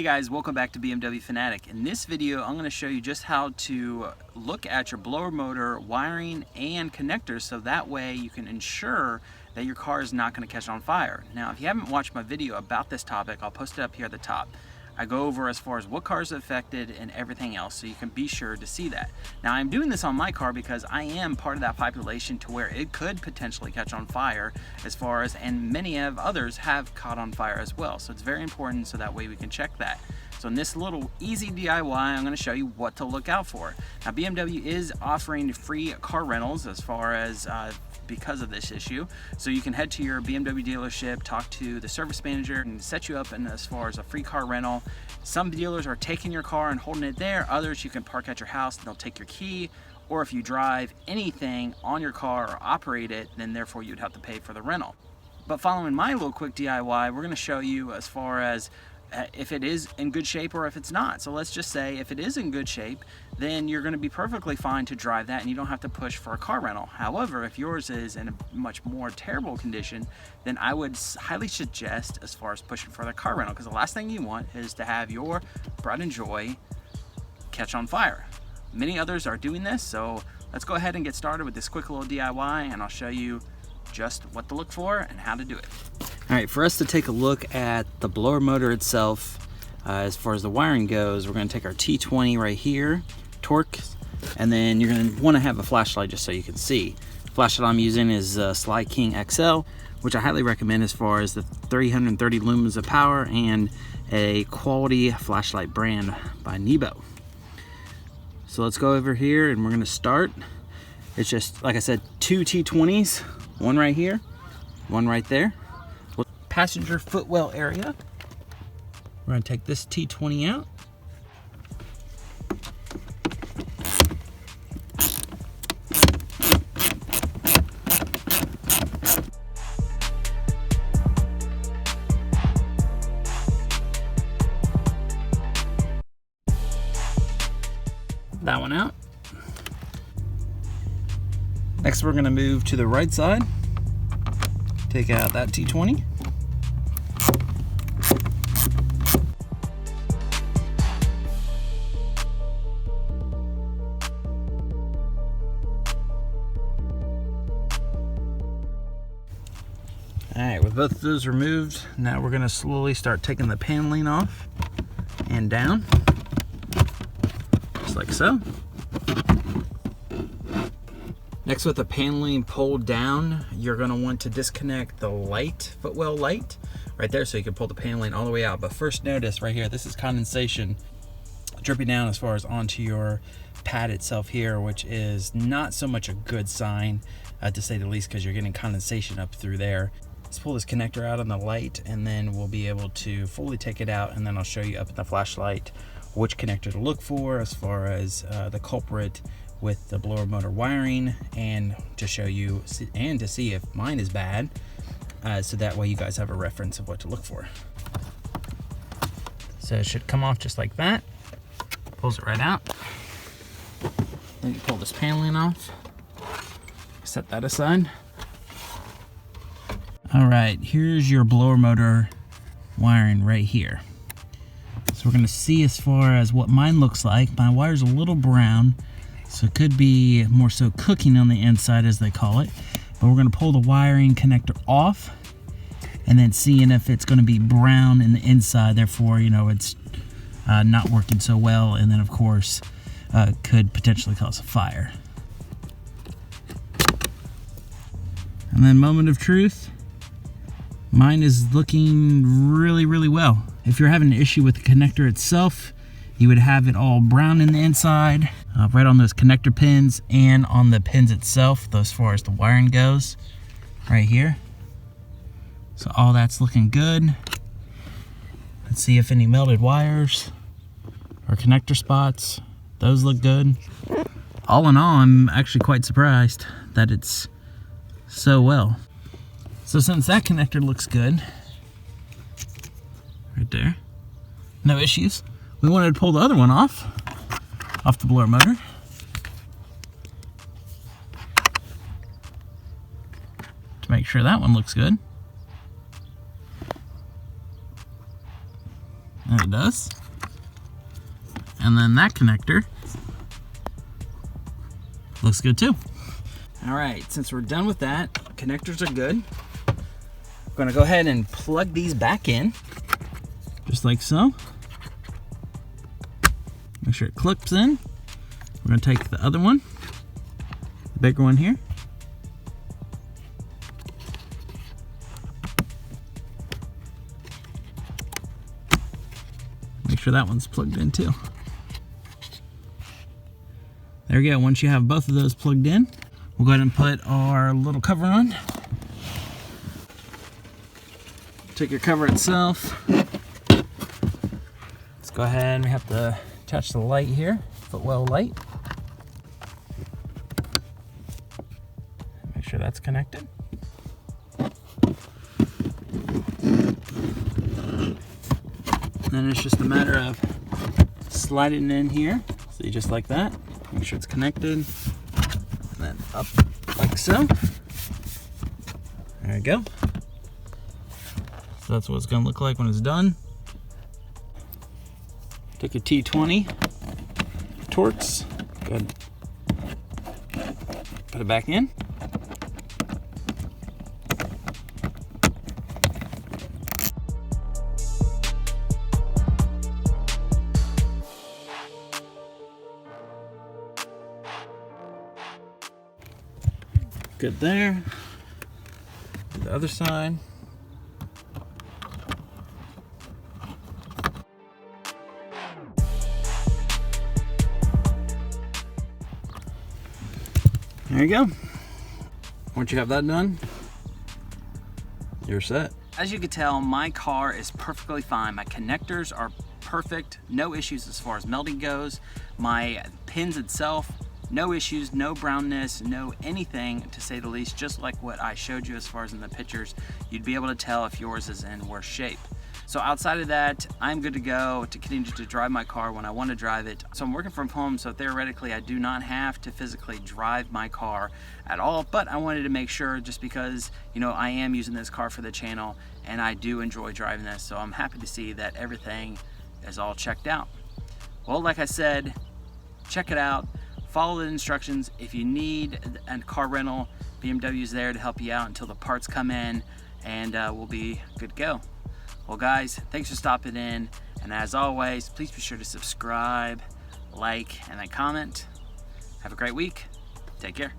Hey guys, welcome back to BMW Fanatic. In this video, I'm going to show you just how to look at your blower motor wiring and connectors so that way you can ensure that your car is not going to catch on fire. Now, if you haven't watched my video about this topic, I'll post it up here at the top. I go over as far as what cars are affected and everything else, so you can be sure to see that. Now, I'm doing this on my car because I am part of that population to where it could potentially catch on fire as far as, and many of others have caught on fire as well. So it's very important so that way we can check that. So in this little easy DIY, I'm going to show you what to look out for. Now, BMW is offering free car rentals as far as because of this issue. So you can head to your BMW dealership, talk to the service manager, and set you up in as far as a free car rental. Some dealers are taking your car and holding it there. Others you can park at your house and they'll take your key. Or if you drive anything on your car or operate it, then therefore you'd have to pay for the rental. But following my little quick DIY, we're going to show you as far as if it is in good shape or if it's not. So let's just say if it is in good shape, then you're going to be perfectly fine to drive that and you don't have to push for a car rental. However, if yours is in a much more terrible condition, then I would highly suggest as far as pushing for the car rental, because the last thing you want is to have your pride and joy catch on fire. Many others are doing this, so let's go ahead and get started with this quick little DIY and I'll show you just what to look for and how to do it. All right, for us to take a look at the blower motor itself, as far as the wiring goes, we're going to take our T20 right here, torque, and then you're going to want to have a flashlight just so you can see. The flashlight I'm using is Sly King XL, which I highly recommend as far as the 330 lumens of power and a quality flashlight brand by Nebo. So let's go over here and we're going to start. It's just, like I said, two T20s, one right here, one right there. Passenger footwell area. We're going to take this T20 out. That one out. Next, we're going to move to the right side. Take out that T20. All right, with both of those removed, now we're gonna slowly start taking the paneling off and down, just like so. Next, with the paneling pulled down, you're gonna want to disconnect the light, footwell light, right there, so you can pull the paneling all the way out. But first, notice right here, this is condensation dripping down as far as onto your pad itself here, which is not so much a good sign, to say the least, because you're getting condensation up through there. Let's pull this connector out on the light and then we'll be able to fully take it out, and then I'll show you up at the flashlight which connector to look for as far as the culprit with the blower motor wiring, and to show you and to see if mine is bad, so that way you guys have a reference of what to look for. So it should come off just like that. Pulls it right out. Then you pull this paneling off. Set that aside. All right, here's your blower motor wiring right here. So we're gonna see as far as what mine looks like. My wire's a little brown, so it could be more so cooking on the inside, as they call it. But we're gonna pull the wiring connector off and then seeing if it's gonna be brown in the inside, therefore, you know, it's not working so well, and then of course, could potentially cause a fire. And then moment of truth, mine is looking really, really well. If you're having an issue with the connector itself, you would have it all brown in the inside, right on those connector pins and on the pins itself, as far as the wiring goes, right here. So all that's looking good. Let's see if any melted wires or connector spots, those look good. All in all, I'm actually quite surprised that it's so well. So since that connector looks good, right there, no issues, we wanted to pull the other one off the blower motor. To make sure that one looks good. There we does. And then that connector looks good too. All right, since we're done with that, connectors are good. I'm gonna go ahead and plug these back in, just like so. Make sure it clips in. We're gonna take the other one, the bigger one here. Make sure that one's plugged in too. There we go. Once you have both of those plugged in, we'll go ahead and put our little cover on. Take your cover itself. Let's go ahead, we have to attach the light here, footwell light. Make sure that's connected. Then it's just a matter of sliding it in here. See, just like that. Make sure it's connected. And then up like so. There we go. So that's what it's gonna look like when it's done. Take your T20 Torx. Go ahead. Put it back in. Good there. The other side. There you go. Once you have that done, you're set. As you can tell, my car is perfectly fine. My connectors are perfect. No issues as far as melting goes. My pins itself, no issues, no brownness, no anything, to say the least, just like what I showed you as far as in the pictures. You'd be able to tell if yours is in worse shape. So outside of that, I'm good to go to continue to drive my car when I want to drive it. So I'm working from home, so theoretically I do not have to physically drive my car at all, but I wanted to make sure, just because, you know, I am using this car for the channel and I do enjoy driving this, so I'm happy to see that everything is all checked out. Well, like I said, check it out. Follow the instructions. If you need a car rental, BMW's there to help you out until the parts come in, and we'll be good to go. Well guys, thanks for stopping in, and as always, please be sure to subscribe, like, and then comment. Have a great week. Take care.